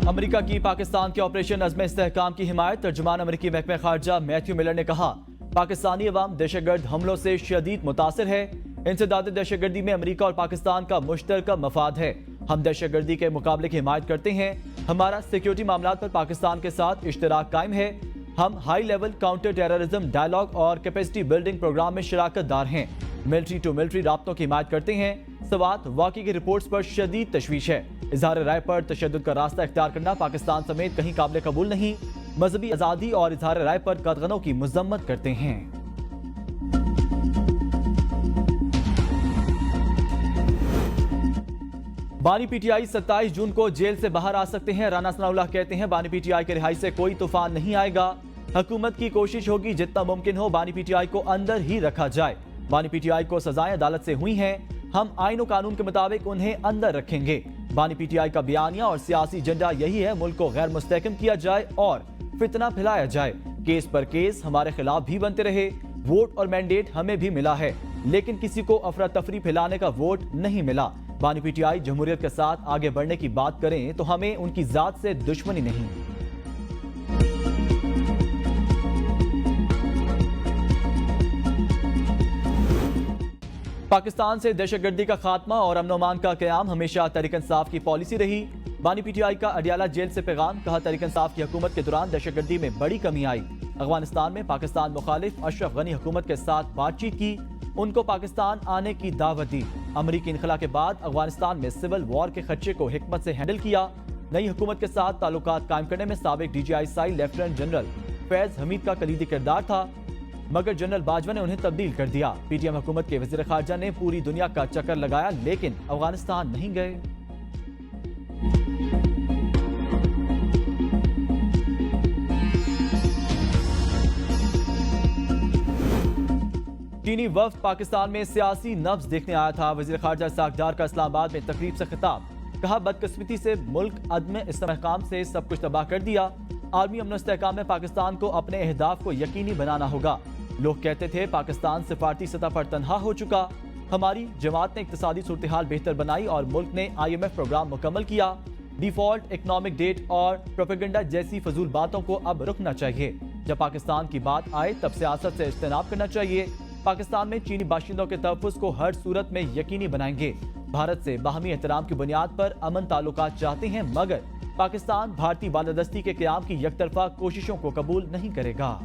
امریکہ کی پاکستان کے آپریشن عزم استحکام کی حمایت۔ ترجمان امریکی محکمہ خارجہ میتھیو ملر نے کہا، پاکستانی عوام دہشت گرد حملوں سے شدید متاثر ہے۔ انسداد دہشت گردی میں امریکہ اور پاکستان کا مشترکہ مفاد ہے۔ ہم دہشت گردی کے مقابلے کی حمایت کرتے ہیں۔ ہمارا سیکیورٹی معاملات پر پاکستان کے ساتھ اشتراک قائم ہے۔ ہم high level counter terrorism dialogue اور کیپیسٹی بلڈنگ پروگرام میں شراکت دار ہیں۔ ملٹری ٹو ملٹری رابطوں کی حمایت کرتے ہیں۔ سوات واقعے کی رپورٹس پر شدید تشویش ہے۔ اظہار رائے پر تشدد کا راستہ اختیار کرنا پاکستان سمیت کہیں قابل قبول نہیں۔ مذہبی آزادی اور اظہار رائے پر قدغنوں کی مذمت کرتے ہیں۔ بانی پی ٹی آئی 27 جون کو جیل سے باہر آ سکتے ہیں۔ رانا ثناء اللہ کہتے ہیں، بانی پی ٹی آئی کے رہائی سے کوئی طوفان نہیں آئے گا۔ حکومت کی کوشش ہوگی جتنا ممکن ہو بانی پی ٹی آئی کو اندر ہی رکھا جائے۔ بانی پی ٹی آئی کو سزائیں عدالت سے ہوئی ہیں، ہم آئین و قانون کے مطابق انہیں اندر رکھیں گے۔ بانی پی ٹی آئی کا بیانیہ اور سیاسی ایجنڈا یہی ہے، ملک کو غیر مستحکم کیا جائے اور فتنہ پھیلایا جائے۔ کیس پر کیس ہمارے خلاف بھی بنتے رہے۔ ووٹ اور مینڈیٹ ہمیں بھی ملا ہے، لیکن کسی کو افراتفری پھیلانے کا ووٹ نہیں ملا۔ بانی پی ٹی آئی جمہوریت کے ساتھ آگے بڑھنے کی بات کریں تو ہمیں ان کی ذات سے دشمنی نہیں۔ پاکستان سے دہشت گردی کا خاتمہ اور امن و امان کا قیام ہمیشہ تحریک انصاف کی پالیسی رہی۔ بانی پی ٹی آئی کا اڈیالہ جیل سے پیغام، کہا تحریک انصاف کی حکومت کے دوران دہشت گردی میں بڑی کمی آئی۔ افغانستان میں پاکستان مخالف اشرف غنی حکومت کے ساتھ بات چیت کی، ان کو پاکستان آنے کی دعوت دی۔ امریکی انخلا کے بعد افغانستان میں سول وار کے خدشے کو حکمت سے ہینڈل کیا۔ نئی حکومت کے ساتھ تعلقات قائم کرنے میں سابق D G I S I lieutenant general Faiz Hamid کا کلیدی کردار تھا، مگر جنرل باجوہ نے انہیں تبدیل کر دیا۔ پی ٹی ایم حکومت کے وزیر خارجہ نے پوری دنیا کا چکر لگایا لیکن افغانستان نہیں گئے۔ چینی وفد پاکستان میں سیاسی نبض دیکھنے آیا تھا۔ وزیر خارجہ اسحاق ڈار کا اسلام آباد میں تقریب سے خطاب، کہا بدقسمتی سے ملک عدم استحکام سے سب کچھ تباہ کر دیا۔ عالمی امن و استحکام میں پاکستان کو اپنے اہداف کو یقینی بنانا ہوگا۔ لوگ کہتے تھے پاکستان سفارتی سطح پر تنہا ہو چکا، ہماری جماعت نے اقتصادی صورتحال بہتر بنائی اور ملک نے آئی ایم ایف پروگرام مکمل کیا۔ ڈیفالٹ، اکنامک ڈیٹ اور پروپیگنڈا جیسی فضول باتوں کو اب رکنا چاہیے۔ جب پاکستان کی بات آئے تب سیاست سے اجتناب کرنا چاہیے۔ پاکستان میں چینی باشندوں کے تحفظ کو ہر صورت میں یقینی بنائیں گے۔ بھارت سے باہمی احترام کی بنیاد پر امن تعلقات چاہتے ہیں، مگر پاکستان بھارتی بالادستی کے قیام کی یک طرفہ کوششوں کو قبول نہیں کرے گا۔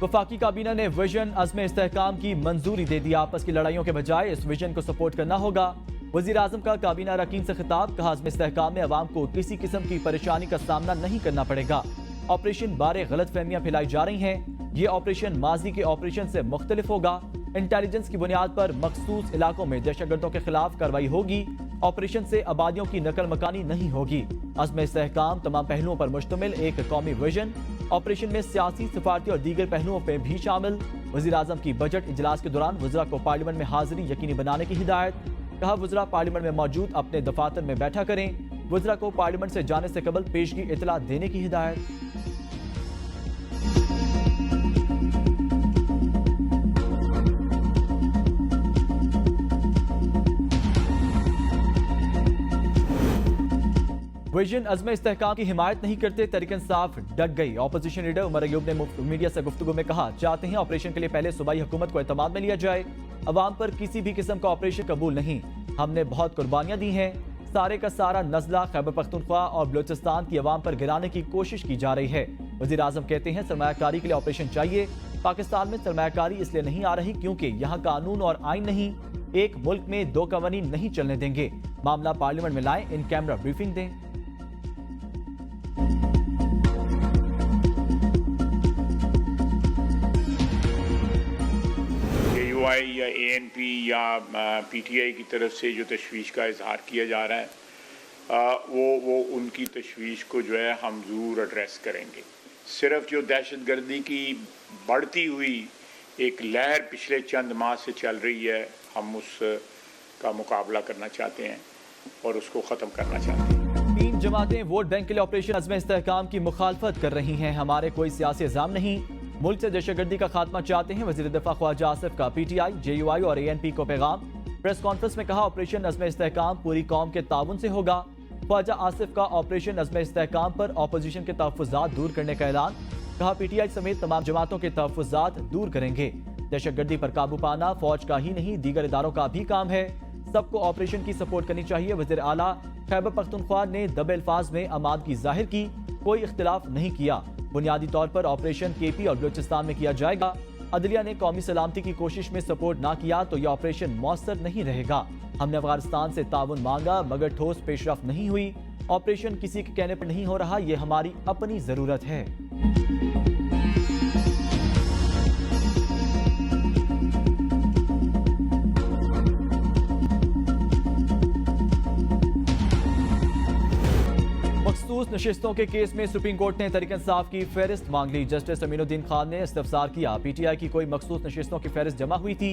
وفاقی کابینہ نے ویژن عزم استحکام کی منظوری دے دی۔ آپس کی لڑائیوں کے بجائے اس ویژن کو سپورٹ کرنا ہوگا۔ وزیر اعظم کا کابینہ اراکین سے خطاب، کہا عزم استحکام میں عوام کو کسی قسم کی پریشانی کا سامنا نہیں کرنا پڑے گا۔ آپریشن بارے غلط فہمیاں پھیلائی جا رہی ہیں، یہ آپریشن ماضی کے آپریشن سے مختلف ہوگا۔ انٹیلیجنس کی بنیاد پر مخصوص علاقوں میں دہشت گردوں کے خلاف کارروائی ہوگی۔ آپریشن سے آبادیوں کی نقل مکانی نہیں ہوگی۔ عزم استحکام تمام پہلوؤں پر مشتمل ایک قومی ویژن، آپریشن میں سیاسی، سفارتی اور دیگر پہلوؤں پہ بھی شامل۔ وزیر اعظم کی بجٹ اجلاس کے دوران وزراء کو پارلیمنٹ میں حاضری یقینی بنانے کی ہدایت، کہا وزراء پارلیمنٹ میں موجود اپنے دفاتر میں بیٹھا کریں۔ وزراء کو پارلیمنٹ سے جانے سے قبل پیشگی اطلاع دینے کی ہدایت۔ ویژن عزم استحکام کی حمایت نہیں کرتے، تحریک انصاف ڈٹ گئی۔ اپوزیشن لیڈر عمر ایوب نے میڈیا سے گفتگو میں کہا، چاہتے ہیں آپریشن کے لیے پہلے صوبائی حکومت کو اعتماد میں لیا جائے، عوام پر کسی بھی قسم کا آپریشن قبول نہیں۔ ہم نے بہت قربانیاں دی ہیں، سارے کا سارا نزلہ خیبر پختونخوا اور بلوچستان کی عوام پر گرانے کی کوشش کی جا رہی ہے۔ وزیر اعظم کہتے ہیں سرمایہ کاری کے لیے آپریشن چاہیے۔ پاکستان میں سرمایہ کاری اس لیے نہیں آ رہی کیونکہ یہاں قانون اور آئین نہیں۔ ایک ملک میں دو قوانین نہیں چلنے دیں گے۔ معاملہ پارلیمنٹ میں لائیں، ان کیمرہ بریفنگ دیں۔ یا اے این پی یا پی ٹی آئی کی طرف سے جو تشویش کا اظہار کیا جا رہا ہے وہ ان کی تشویش کو جو ہے ہم ضرور ایڈریس کریں گے۔ صرف جو دہشت گردی کی بڑھتی ہوئی ایک لہر پچھلے چند ماہ سے چل رہی ہے، ہم اس کا مقابلہ کرنا چاہتے ہیں اور اس کو ختم کرنا چاہتے ہیں۔ 3 جماعتیں ووٹ بینک کے لیے آپریشن عزم استحکام کی مخالفت کر رہی ہیں۔ ہمارے کوئی سیاسی الزام نہیں، मुल्क से दहशतगर्दी का खात्मा चाहते हैं। वजीर दफा ख्वाजा आसिफ का PTI, JUI और ANP को पैगाम। प्रेस कॉन्फ्रेंस में कहा ऑपरेशन अज़्म इस्तेहकाम पूरी कौम के ताउन से होगा। ख्वाजा आसिफ का ऑपरेशन अज़्म इस्तेहकाम पर अपोजिशन के तहफ़्फ़ुज़ात दूर करने का ऐलान। कहा PTI समेत तमाम जमातों के तहफ़्फ़ुज़ात दूर करेंगे। दहशतगर्दी पर काबू पाना फौज का ही नहीं दीगर इदारों का भी काम है। सबको ऑपरेशन की सपोर्ट करनी चाहिए। वज़ीर आला खैबर पख्तूनख्वा ने दबे अल्फाज में आमादगी जाहिर की, कोई इख्तिलाफ नहीं किया। बुनियादी तौर पर ऑपरेशन KP और बलूचिस्तान में किया जाएगा। अदलिया ने कौमी सलामती की कोशिश में सपोर्ट ना किया तो यह ऑपरेशन मौसर नहीं रहेगा। हमने अफगानिस्तान से ताउन मांगा मगर ठोस पेशरफ नहीं हुई। ऑपरेशन किसी के कहने पर नहीं हो रहा, ये हमारी अपनी जरूरत है। मखसूस नशिस्तों के केस में सुप्रीम कोर्ट ने तहरीक इंसाफ की फहरिस्त मांग ली। जस्टिस अमीनुद्दीन खान ने इस्तफसार किया। PTI की कोई मखसूस नशिस्तों की फहरिस्त जमा हुई थी।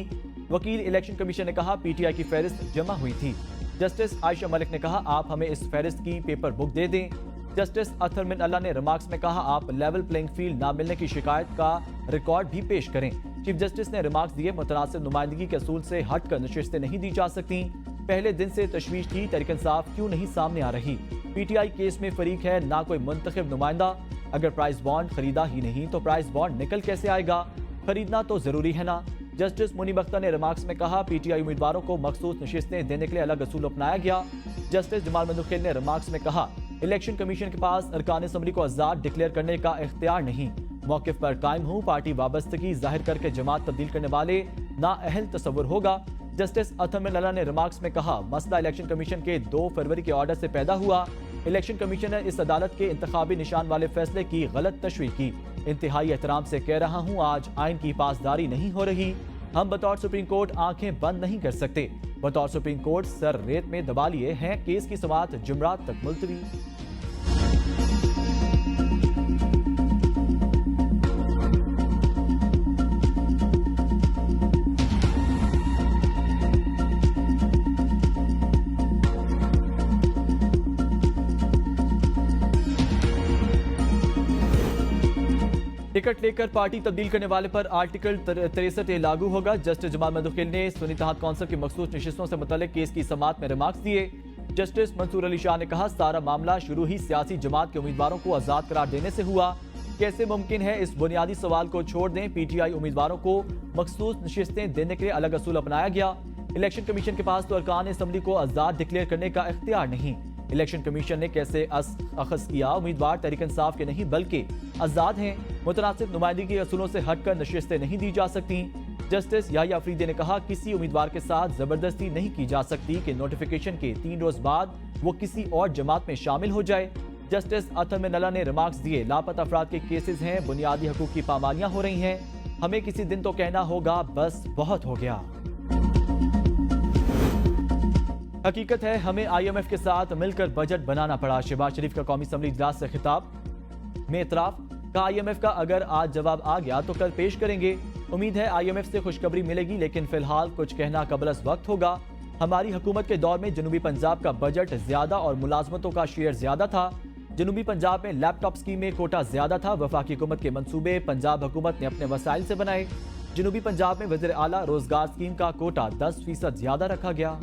वकील इलेक्शन कमीशन ने कहा PTI की फहरिस्त जमा हुई थी। जस्टिस आयशा मलिक ने कहा आप हमें इस फहरिस्त की पेपर बुक दे दें। जस्टिस अतहर मिन अल्लाह ने रिमार्क्स में कहा आप लेवल प्लेइंग फील्ड ना मिलने की शिकायत का रिकॉर्ड भी पेश करें। चीफ जस्टिस ने रिमार्क्स दिए मुतनासिब नुमाइंदगी के असूल से हटकर नशिस्तें नहीं दी जा सकती। पहले दिन से तशवीश थी तहरीक इंसाफ क्यों नहीं सामने आ रही। PTI केस में फरीक है ना कोई मुंतखब नुमाइंदा। अगर प्राइस बॉन्ड खरीदा ही नहीं तो प्राइस बॉन्ड निकल कैसे आएगा। खरीदना तो जरूरी है ना। जस्टिस मुनीब अख्तर ने रिमार्क्स में कहा PTI उम्मीदवारों को मखसूस नशिस्तें देने के लिए अलग असूल अपनाया गया। जस्टिस जमाल मंदुखेल ने रिमार्क्स में कहा इलेक्शन कमीशन के पास अरकान असम्बली को आजाद डिक्लेयर करने का इख्तियार नहीं। मौक़िफ़ पर कायम हूँ। पार्टी वाबस्तगी जाहिर करके जमात तब्दील करने वाले नाअहल तस्वुर होगा। जस्टिस अतहर मिन अल्लाह ने रिमार्क्स में कहा मसला इलेक्शन कमीशन के 2 फरवरी के ऑर्डर से पैदा हुआ। इलेक्शन कमीशन ने इस अदालत के इंतखाबी निशान वाले फैसले की गलत तशरीह की। इंतहाई एहतराम से कह रहा हूँ आज आइन की पासदारी नहीं हो रही। हम बतौर सुप्रीम कोर्ट आंखें बंद नहीं कर सकते। बतौर सुप्रीम कोर्ट सर रेत में दबा लिए हैं। केस की समाअत जुमरात तक मुलतवी। टिकट लेकर पार्टी तब्दील करने वाले पर आर्टिकल 63 लागू होगा। जस्टिस जमाल मंदुखेल ने सुन्नी तहात कौंसिल की मखसूस नशिस्तों से मुतल्लिक केस की समाअत में रिमार्क्स दिए। जस्टिस मंसूर अली शाह ने कहा सारा मामला शुरू ही सियासी जमात के उम्मीदवारों को आजाद करार देने से हुआ। कैसे मुमकिन है इस बुनियादी सवाल को छोड़ दें। PTI उम्मीदवारों को मखसूस नशिस्तें देने के लिए अलग असूल अपनाया गया। इलेक्शन कमीशन के पास तो अरकान असम्बली को आजाद डिक्लेयर करने का इख्तियार नहीं। इलेक्शन कमीशन ने कैसे अखज़ किया उम्मीदवार तहरीक इंसाफ के नहीं बल्कि आजाद हैं। मुतनासिब नुमाइंदगी के असूलों से हटकर नशिस्तें नहीं दी जा सकती। जस्टिस याहिया अफरीदी ने कहा किसी उम्मीदवार के साथ जबरदस्ती नहीं की जा सकती कि नोटिफिकेशन के 3 रोज बाद वो किसी और जमात में शामिल हो जाए। जस्टिस अतहर मिन अल्लाह ने रिमार्क्स दिए लापता अफराद के केसेस हैं, बुनियादी हकूक की पामालियां हो रही हैं। हमें किसी दिन तो कहना होगा बस बहुत हो गया। हकीकत है हमें IMF के साथ मिलकर बजट बनाना पड़ा। शहबाज शरीफ का कौमी असम्बली इजलास से खिताब में इतराफ का IMF का अगर आज जवाब आ गया तो कल पेश करेंगे। उम्मीद है IMF से खुशखबरी मिलेगी लेकिन फिलहाल कुछ कहना कबल अज़ वक्त होगा। हमारी हुकूमत के दौर में जनूबी पंजाब का बजट ज्यादा और मुलाजमतों का शेयर ज्यादा था। जनूबी पंजाब में लैपटॉप स्कीम में कोटा ज्यादा था। वफाकी हुकूमत के मंसूबे पंजाब हुकूमत ने अपने वसाइल से बनाए। जनूबी पंजाब में वज़ीर आला रोजगार स्कीम का कोटा 10% ज्यादा रखा गया।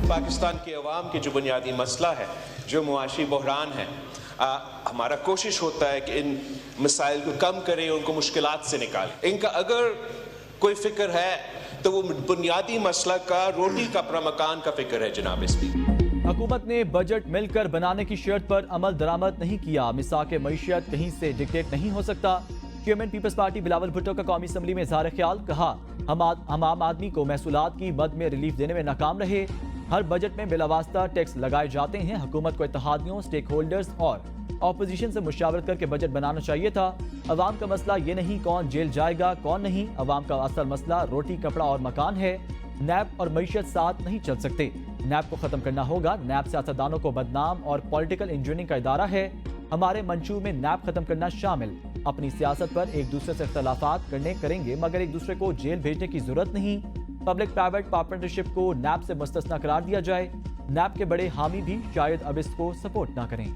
पाकिस्तान के अवाम की जो बुनियादी मसला है, जो मुआशी बहरान है, हमारा कोशिश होता है कि इन मसाइल को कम करें, उनको मुश्किलात से निकालें। इनका अगर कोई फिक्र है तो वो बुनियादी मसला का रोटी कपड़ा मकान का फिक्र है। जनाब स्पीकर हुकूमत ने बजट मिलकर बनाने की शर्त पर अमल दरामद नहीं किया। मिसाक मईशत कहीं से डिक्टेट नहीं हो सकता। चेयरमैन पीपल्स पार्टी बिलावल भुट्टो का कौमी असम्बली में इज़हार ख्याल। कहा हम आम आदमी को महसूलात की मद में रिलीफ देने में नाकाम रहे। हर बजट में बिलावास्ता टैक्स लगाए जाते हैं। हुकूमत को इत्तेहादियों, स्टेक होल्डर्स और अपोजिशन से मुशावरत करके बजट बनाना चाहिए था। अवाम का मसला ये नहीं कौन जेल जाएगा कौन नहीं। अवाम का असल मसला रोटी कपड़ा और मकान है। नैब और मईशत साथ नहीं चल सकते। नैब को खत्म करना होगा। नैब सियासतदानों को बदनाम और पॉलिटिकल इंजीनियरिंग का इदारा है। हमारे मंशूर में नैब खत्म करना शामिल। अपनी सियासत पर एक दूसरे से इख्तलाफात करेंगे मगर एक दूसरे को जेल भेजने की जरूरत नहीं। पब्लिक प्राइवेट पार्टनरशिप को नैब से मुस्तस्ना करार दिया जाए। नैब के बड़े हामी भी शायद अब इसको सपोर्ट ना करें।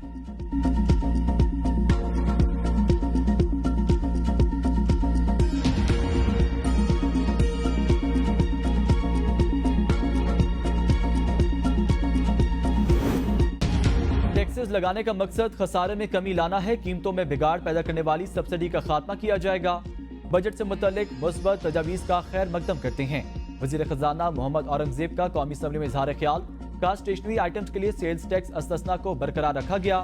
टैक्सेस लगाने का मकसद खसारे में कमी लाना है, कीमतों में बिगाड़ पैदा करने वाली सब्सिडी का खात्मा किया जाएगा। बजट से मुतल्लिक मुस्बत तजावीज़ का खैर मकदम करते हैं। वज़ीर खजाना मोहम्मद औरंगजेब का कौमी असम्बली में इजहार ख्याल, का स्टेशनरी आइटम्स के लिए सेल्स टैक्स अस्तस्ना को बरकरार रखा गया।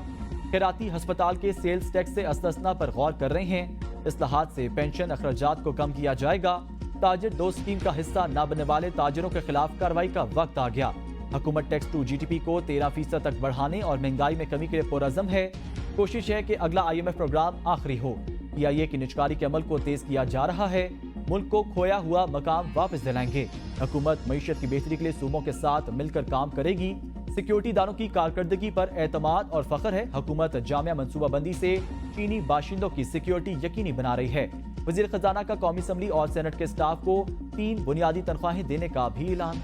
खैराती हस्पताल के सेल्स टैक्स से अस्तस्ना पर गौर कर रहे हैं। इस्लाहात से पेंशन अखराजात को कम किया जाएगा। ताजिर दो स्कीम का हिस्सा न बनने वाले ताजिरों के खिलाफ कार्रवाई का वक्त आ गया। हुकूमत टैक्स टू GDP को 13% तक बढ़ाने और महंगाई में कमी के लिए पुरअज़म है। कोशिश है कि अगला IMF प्रोग्राम आखिरी हो। PIA की निजकारी के अमल को तेज किया जा रहा है। मुल्क को खोया हुआ मकाम वापस दिलाएंगे। हुकूमत मईशत की बेहतरी के लिए सूबों के साथ मिलकर काम करेगी। सिक्योरिटी दारों की कारकर्दगी पर एतमाद और फख्र है। हुकूमत जामिया मनसूबाबंदी से चीनी बाशिंदों की सिक्योरिटी यकीनी बना रही है। वज़ीर खजाना का कौमी असम्बली और सेनेट के स्टाफ को 3 बुनियादी तनख्वाहें देने का भी ऐलान।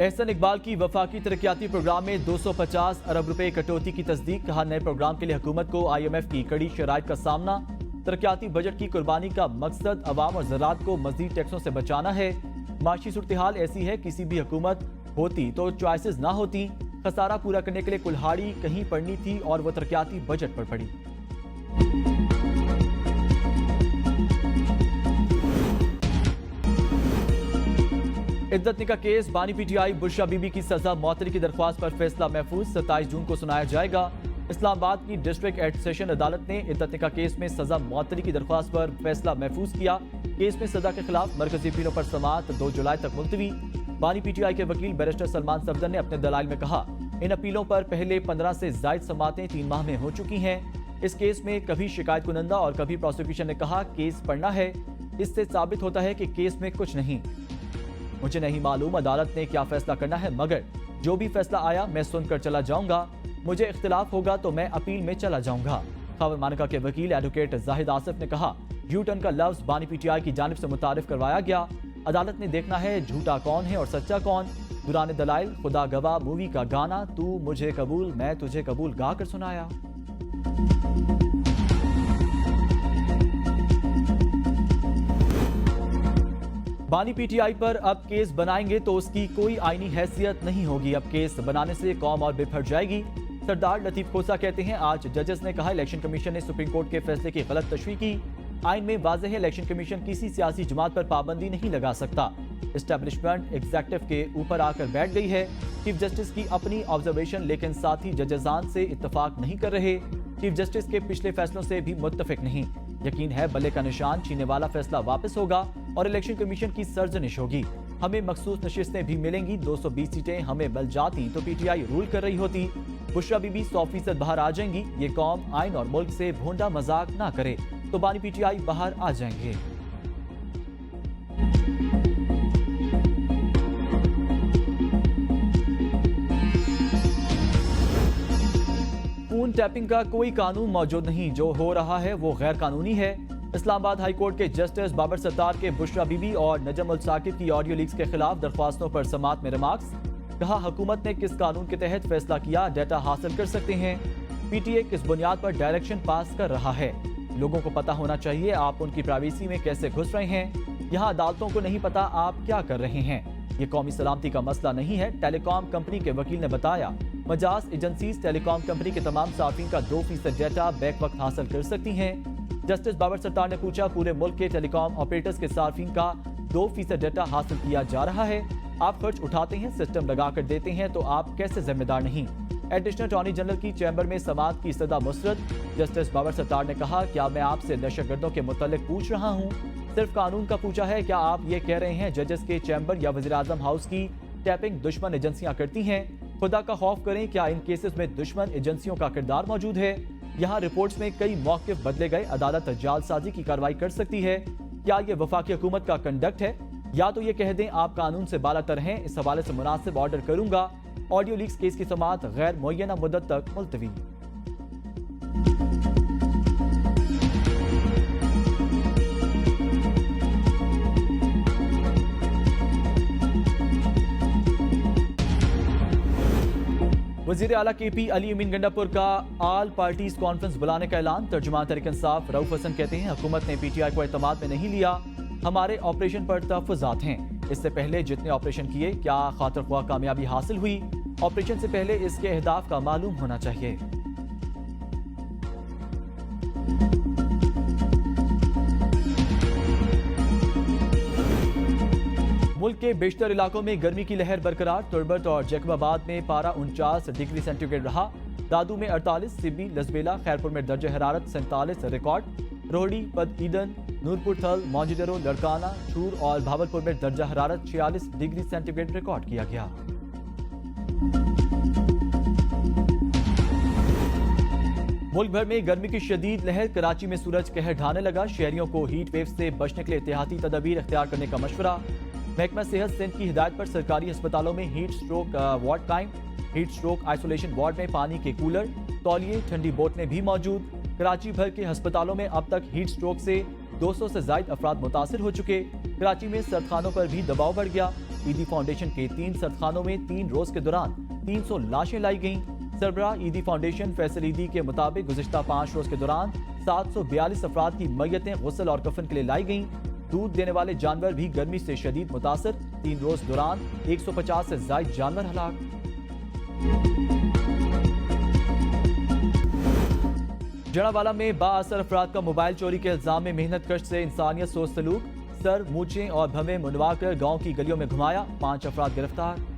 एहसन इकबाल की वफाकी तरक्याती प्रोग्राम में 250 अरब रुपए कटौती की तस्दीक। कहा, नए प्रोग्राम के लिए हुकूमत को IMF की कड़ी शराइत का सामना। तरक्याती बजट की कुर्बानी का मकसद अवाम और ज़राअत को मज़ीद टैक्सों से बचाना है। माशी सूरत हाल ऐसी है, किसी भी हुकूमत होती तो चॉइसेस ना होती। खसारा पूरा करने के लिए कुल्हाड़ी कहीं पड़नी थी और वह तरक्याती बजट पर पड़ी। इद्दत निका केस, बानी PTI बुशरा बीबी की सजा मौतरी की दरख्वास्त पर फैसला महफूज 27 जून को सुनाया जाएगा। इस्लामाबाद की डिस्ट्रिक्ट एट सेशन अदालत ने इद्दत निका केस में सजा मौतरी की दरख्वास्त पर फैसला महफूज किया। केस में सजा के खिलाफ मरकजी अपीलों पर समाअत 2 जुलाई तक मुलतवी। बानी PTI के वकील बैरिस्टर सलमान सफदर ने अपने दलाइल में कहा, इन अपीलों पर पहले 15 से ज़ायद समाअतें 3 माह में हो चुकी हैं। इस केस में कभी शिकायत कुनंदा और कभी प्रोसिक्यूशन ने कहा केस पढ़ना है। इससे साबित होता है कि केस में कुछ नहीं। मुझे नहीं मालूम अदालत ने क्या फैसला करना है, मगर जो भी फैसला आया मैं सुनकर चला जाऊंगा। मुझे इख्तिलाफ होगा तो मैं अपील में चला जाऊंगा। खबर मानका के वकील एडवोकेट जाहिद आसिफ ने कहा, यू टर्न का लफ्ज बानी PTI की जानिब से मुतारिफ करवाया गया। अदालत ने देखना है झूठा कौन है और सच्चा कौन। दुराने दलाइल खुदा गवाह मूवी का गाना तू मुझे कबूल मैं तुझे कबूल गा कर सुनाया। बानी PTI पर अब केस बनाएंगे तो उसकी कोई आईनी हैसियत नहीं होगी। अब केस बनाने से कौम और बिफर जाएगी। सरदार लतीफ खोसा कहते हैं, आज जजेस ने कहा इलेक्शन कमीशन ने सुप्रीम कोर्ट के फैसले की गलत तशरीह की। आइन में वाज़ेह है इलेक्शन कमीशन किसी सियासी जमात पर पाबंदी नहीं लगा सकता। एस्टेब्लिशमेंट एग्जेक्टिव के ऊपर आकर बैठ गई है। चीफ जस्टिस की अपनी ऑब्जर्वेशन, लेकिन साथ ही जजेजान से इत्तफाक नहीं कर रहे। चीफ जस्टिस के पिछले फैसलों से भी मुत्तफिक नहीं। यकीन है बल्ले का निशान छीनने वाला फैसला वापस होगा और इलेक्शन कमीशन की सरजनिश होगी। हमें मखसूस नशिस्तें भी मिलेंगी। 220 सीटें हमें मिल जाती तो PTI रूल कर रही होती। बुशरा बीबी 100% बाहर आ जाएंगी। ये कौम आइन और मुल्क से भोंडा मजाक ना करे तो बानी PTI बाहर आ जाएंगे। फोन टैपिंग का कोई कानून मौजूद नहीं। जो हो रहा है वो गैर कानूनी है। इस्लामाबाद हाई कोर्ट के जस्टिस बाबर सत्तार के बुशरा बीबी और नजम उल साकिब की ऑडियो लीक्स के खिलाफ दरख्वास्तों पर समाअत में रिमार्क्स। कहा, हुकूमत ने किस कानून के तहत फैसला किया, डाटा हासिल कर सकते हैं। PTA किस बुनियाद पर डायरेक्शन पास कर रहा है। लोगों को पता होना चाहिए आप उनकी प्राइवेसी में कैसे घुस रहे हैं। यहाँ अदालतों को नहीं पता आप क्या कर रहे हैं। ये कौमी सलामती का मसला नहीं है। टेलीकॉम कंपनी के वकील ने बताया, मजाज एजेंसीज टेलीकॉम कंपनी के तमाम सार्फिन का 2% डाटा बैक वक्त हासिल कर सकती हैं। जस्टिस बाबर सत्तार ने पूछा, पूरे मुल्क के टेलीकॉम ऑपरेटर्स के सार्फिन का 2% डाटा हासिल किया जा रहा है। आप खर्च उठाते हैं, सिस्टम लगा कर देते हैं, तो आप कैसे जिम्मेदार नहीं। एडिशनल अटॉर्नी जनरल की चैम्बर में समाअत की इस्तदा मुस्तरद। जस्टिस बाबर सत्तार ने कहा, क्या मैं आपसे दहशतगर्दों के मुतल्लिक पूछ रहा हूँ? सिर्फ कानून का पूछा है। क्या आप ये कह रहे हैं जजेस के चैम्बर या वज़ीर आज़म हाउस की टैपिंग दुश्मन एजेंसियां करती हैं? खुदा का खौफ करें, क्या इन केसेस में दुश्मन एजेंसियों का किरदार मौजूद है? यहाँ रिपोर्ट्स में कई मौक़िफ़ बदले गए। अदालत जालसाजी की कार्रवाई कर सकती है। क्या ये वफाकी हुकूमत का कंडक्ट है? या तो ये कह दें आप कानून से बालातर हैं, इस हवाले से मुनासिब ऑर्डर करूंगा, آڈیو لیکس کیس کی سماعت غیر معینہ مدت تک ملتوی۔ وزیر اعلیٰ کے پی علی امین گنڈا پور کا آل پارٹیز کانفرنس بلانے کا اعلان۔ ترجمان تحریک انصاف رؤف حسن کہتے ہیں حکومت نے پی ٹی آئی کو اعتماد میں نہیں لیا، ہمارے آپریشن پر تحفظات ہیں، اس سے پہلے جتنے آپریشن کیے کیا خاطر خواہ کامیابی حاصل ہوئی؟ آپریشن سے پہلے اس کے اہداف کا معلوم ہونا چاہیے۔ ملک کے بیشتر علاقوں میں گرمی کی لہر برقرار۔ تربت اور جیکب آباد میں پارہ 49 ڈگری سینٹی گریڈ رہا، دادو میں 48، سبی، لسبیلا، خیرپور میں درجہ حرارت 47 ریکارڈ، روہڑی، پد ایدن، نورپور تھل، موجیڈرو، لڑکانہ، چھور اور بھاولپور میں درجہ حرارت 46 ڈگری سینٹی گریڈ ریکارڈ کیا گیا۔ ملک بھر میں گرمی کی شدید لہر، کراچی میں سورج قہر ڈھانے لگا، شہریوں کو ہیٹ ویو سے بچنے کے لیے احتیاطی تدابیر اختیار کرنے کا مشورہ۔ محکمہ صحت سندھ کی ہدایت پر سرکاری ہسپتالوں میں ہیٹ سٹروک وارڈ قائم، ہیٹ سٹروک آئسولیشن وارڈ میں پانی کے کولر، تولیے، ٹھنڈی بوتلیں بھی موجود۔ کراچی بھر کے ہسپتالوں میں اب تک ہیٹ سٹروک سے 200 سے زائد افراد متاثر ہو چکے۔ کراچی میں سردخانوں پر بھی دباؤ بڑھ گیا، عیدی فاؤنڈیشن کے 3 سردخانوں میں 3 روز کے دوران 300 لاشیں لائی گئیں۔ سربراہ عیدی فاؤنڈیشن فیصل عیدی کے مطابق گزشتہ 5 روز کے دوران 742 افراد کی میتیں غسل اور کفن کے لیے لائی گئیں۔ دودھ دینے والے جانور بھی گرمی سے شدید متاثر، 3 روز دوران 150 سے زائد جانور ہلاک۔ جڑاوالا میں با اثر افراد کا موبائل چوری کے الزام میں محنت کش سے انسانیت سوز سلوک، سر، مونچھیں اور بھویں منڈوا کر گاؤں کی گلیوں میں گھمایا، 5 افراد گرفتار۔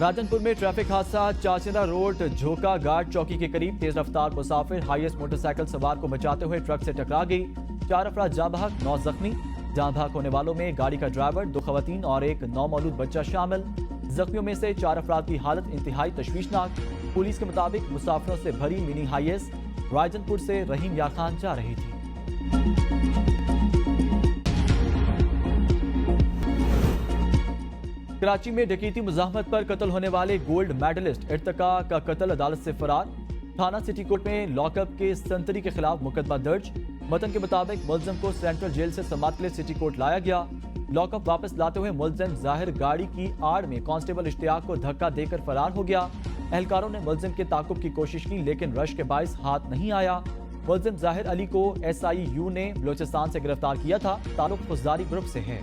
راجن پور میں ٹریفک حادثہ، چاچندہ روڈ جھوکا گارڈ چوکی کے قریب تیز رفتار مسافر ہائیس موٹر سائیکل سوار کو بچاتے ہوئے ٹرک سے ٹکرا گئی، 4 افراد جاں بحق، 9 زخمی۔ جاں بحق ہونے والوں میں گاڑی کا ڈرائیور، 2 خواتین اور ایک نومولود بچہ شامل۔ زخمیوں میں سے 4 افراد کی حالت انتہائی تشویشناک۔ پولیس کے مطابق مسافروں سے بھری منی ہائیس راجن پور سے رحیم یار خان جا رہی تھی۔ کراچی میں ڈکیتی مزاحمت پر قتل ہونے والے گولڈ میڈلسٹ ارتقا کا قتل عدالت سے فرار، تھانہ سٹی کورٹ میں لاک اپ کے سنتری کے خلاف مقدمہ درج۔ متن کے مطابق ملزم کو سینٹرل جیل سے سماعت کے لیے سٹی کورٹ لایا گیا۔ لاک اپ واپس لاتے ہوئے ملزم ظاہر گاڑی کی آڑ میں کانسٹیبل اشتیاق کو دھکا دے کر فرار ہو گیا۔ اہلکاروں نے ملزم کے تعاقب کی کوشش کی لیکن رش کے باعث ہاتھ نہیں آیا۔ ملزم ظاہر علی کو SIU نے بلوچستان سے گرفتار کیا تھا، تعلق فوجداری گروپ سے ہے۔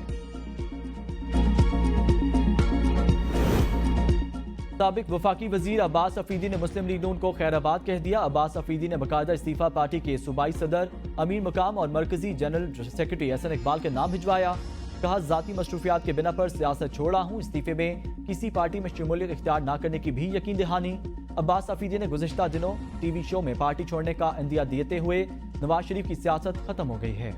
سابق وفاقی وزیر عباس افریدی نے مسلم لیگ نون کو خیر آباد کہہ دیا۔ عباس افریدی نے باقاعدہ استعفیٰ پارٹی کے صوبائی صدر، امیر مقام اور مرکزی جنرل سیکرٹری احسن اقبال کے نام بھجوایا۔ کہا ذاتی مصروفیات کے بنا پر سیاست چھوڑا ہوں، استعفے میں کسی پارٹی میں شمولیت اختیار نہ کرنے کی بھی یقین دہانی۔ عباس افریدی نے گزشتہ دنوں ٹی وی شو میں پارٹی چھوڑنے کا عندیہ دیتے ہوئے نواز شریف کی سیاست ختم ہو گئی ہے۔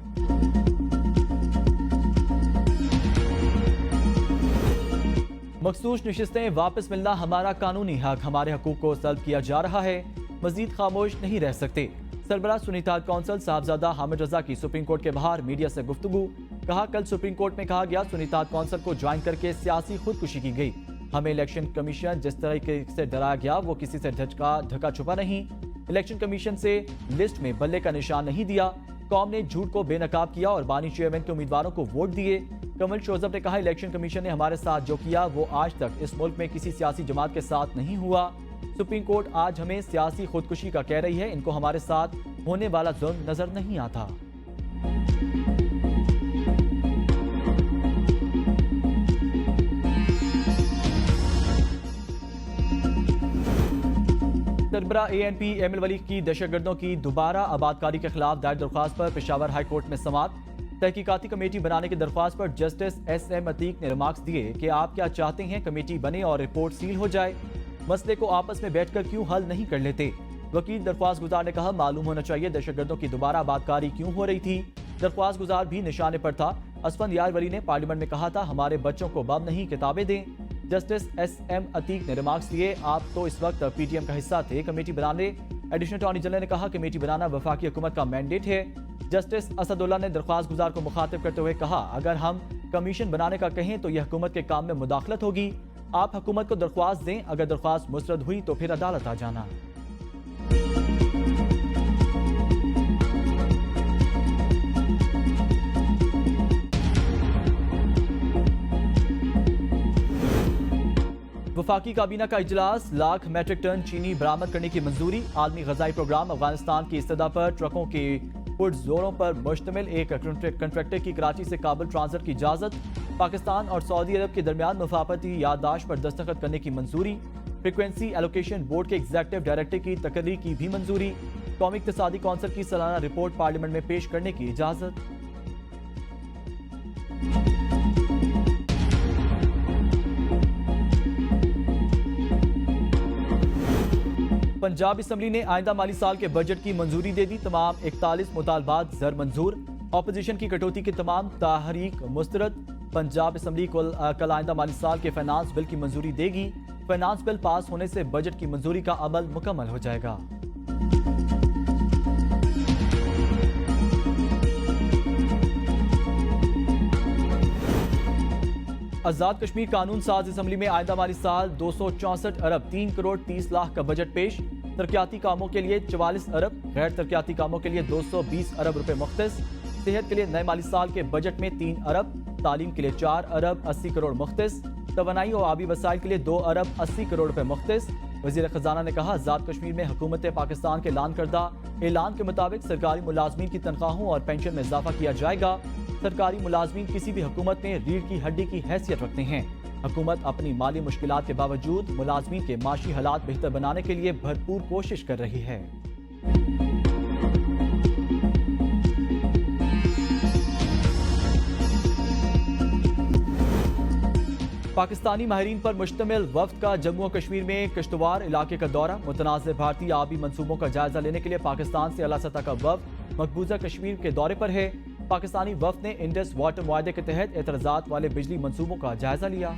مخصوص نشستیں واپس ملنا ہمارا قانونی حق، ہمارے حقوق کو سلب کیا جا رہا ہے، مزید خاموش نہیں رہ سکتے۔ سربراہ سنی اتحاد کونسل صاحبزادہ حامد رضا کی سپریم کورٹ کے باہر میڈیا سے گفتگو، کہا کل سپریم کورٹ میں کہا گیا سنی اتحاد کونسل کو جوائن کر کے سیاسی خودکشی کی گئی، ہمیں الیکشن کمیشن جس طریقے سے ڈرایا گیا وہ کسی سے ڈھکا چھپا نہیں، الیکشن کمیشن سے لسٹ میں بلے کا نشان نہیں دیا، قوم نے جھوٹ کو بے نقاب کیا اور بانی چیئرمین کے امیدواروں کو ووٹ دیے۔ کمل شوزب نے کہا الیکشن کمیشن نے ہمارے ساتھ جو کیا وہ آج تک اس ملک میں کسی سیاسی جماعت کے ساتھ نہیں ہوا۔ سپریم کورٹ آج ہمیں سیاسی خودکشی کا کہہ رہی ہے، ان کو ہمارے ساتھ ہونے والا ظلم نظر نہیں آتا۔ سربراہ ANP ایمل ولی کی دہشت گردوں کی دوبارہ آبادکاری کے خلاف دائر درخواست پر پشاور ہائی کورٹ میں سماعت، تحقیقاتی کمیٹی بنانے کی درخواست پر جسٹس SM عتیق نے ریمارکس دیے کہ آپ کیا چاہتے ہیں کمیٹی بنے اور رپورٹ سیل ہو جائے، مسئلے کو آپس میں بیٹھ کر کیوں حل نہیں کر لیتے۔ وکیل درخواست گزار نے کہا معلوم ہونا چاہیے دہشت گردوں کی دوبارہ آبادکاری کیوں ہو رہی تھی، درخواست گزار بھی نشانے پر تھا۔ اسفند یار ولی نے پارلیمنٹ میں کہا تھا ہمارے بچوں کو بم نہیں کتابیں دیں۔ جسٹس SM عتیق نے ریمارکس دیے آپ تو اس وقت PTM کا حصہ تھے، کمیٹی بنانے۔ ایڈیشنل اٹارنی جنرل نے کہا کمیٹی بنانا وفاقی حکومت کا مینڈیٹ ہے، जस्टिस असदुल्ला ने दरख्वास्त गुजार को मुखातिब करते हुए कहा, अगर हम कमीशन बनाने का कहें तो यह हुकूमत के काम में मुदाखलत होगी। आप हुकूमत को दरख्वास्त दें, अगर दरख्वास्त मुस्तरद हुई तो फिर अदालत आ जाना। वफाकी काबीना का इजलास, लाख मैट्रिक टन चीनी बरामद करने की मंजूरी। आलमी ग़ज़ाई प्रोग्राम अफगानिस्तान की इस्तदा पर ट्रकों के पुरजोरों पर मुश्तमिल एक कंट्रैक्टर की कराची से काबुल ट्रांसफर की इजाज़त। पाकिस्तान और सऊदी अरब के दरमियान मुफाहमती याददाश्त पर दस्तखत करने की मंजूरी। फ्रीक्वेंसी एलोकेशन बोर्ड के एग्जीक्यूटिव डायरेक्टर की तकर्री की भी मंजूरी। कौमी इक़्तिसादी कौंसिल की सालाना रिपोर्ट पार्लियामेंट में पेश करने की इजाज़त। पंजाब असम्बली ने आइंदा माली साल के बजट की मंजूरी दे दी। तमाम 41 मुतालबात ज़र मंजूर। अपोजिशन की कटौती की तमाम तहरीक मुस्तरद। पंजाब असम्बली कल आइंदा माली साल के फाइनेंस बिल की मंजूरी देगी। फाइनेंस बिल पास होने से बजट की मंजूरी का अमल मुकम्मल हो जाएगा। आज़ाद कश्मीर कानून साज असम्बली में आइंदा माली साल 264 अरब 3 करोड़ 30 लाख का बजट पेश। तरक्याती कामों के लिए 44 अरब, गैर तरक्याती कामों के लिए 220 अरब रुपए मुख्तस। सेहत के लिए नए माली साल के बजट में 3 अरब, तालीम के लिए 4 अरब 80 करोड़ मुख्तस, तवानाई और आबी वसाइल के लिए 2 अरब 80 करोड़ रुपए मुख्तस। वज़ीर ख़जाना ने कहा, आज़ाद कश्मीर में हुकूमत पाकिस्तान के ऐलान करदा ऐलान के मुताबिक सरकारी मुलाजमीन की तनख्वाहों और पेंशन में इजाफा किया जाएगा। सरकारी मुलाजमीन किसी भी हुकूमत में रीढ़ की हड्डी की हैसियत रखते हैं। हुकूमत अपनी माली मुश्किलात के बावजूद मुलाजमीन के माशी हालात बेहतर बनाने के लिए भरपूर कोशिश कर रही है। पाकिस्तानी माहिरीन पर मुश्तमिल वफ्द का जम्मू और कश्मीर में किश्तवार इलाके का दौरा। मुतनाज़ भारतीय आबी मंसूबों का जायजा लेने के लिए पाकिस्तान से आला सतह का वफ्द मकबूजा कश्मीर के दौरे पर है। पाकिस्तानी वफ्द ने इंडस वाटर मुआहदे के तहत एतराज़ात वाले बिजली मंसूबों का जायजा लिया।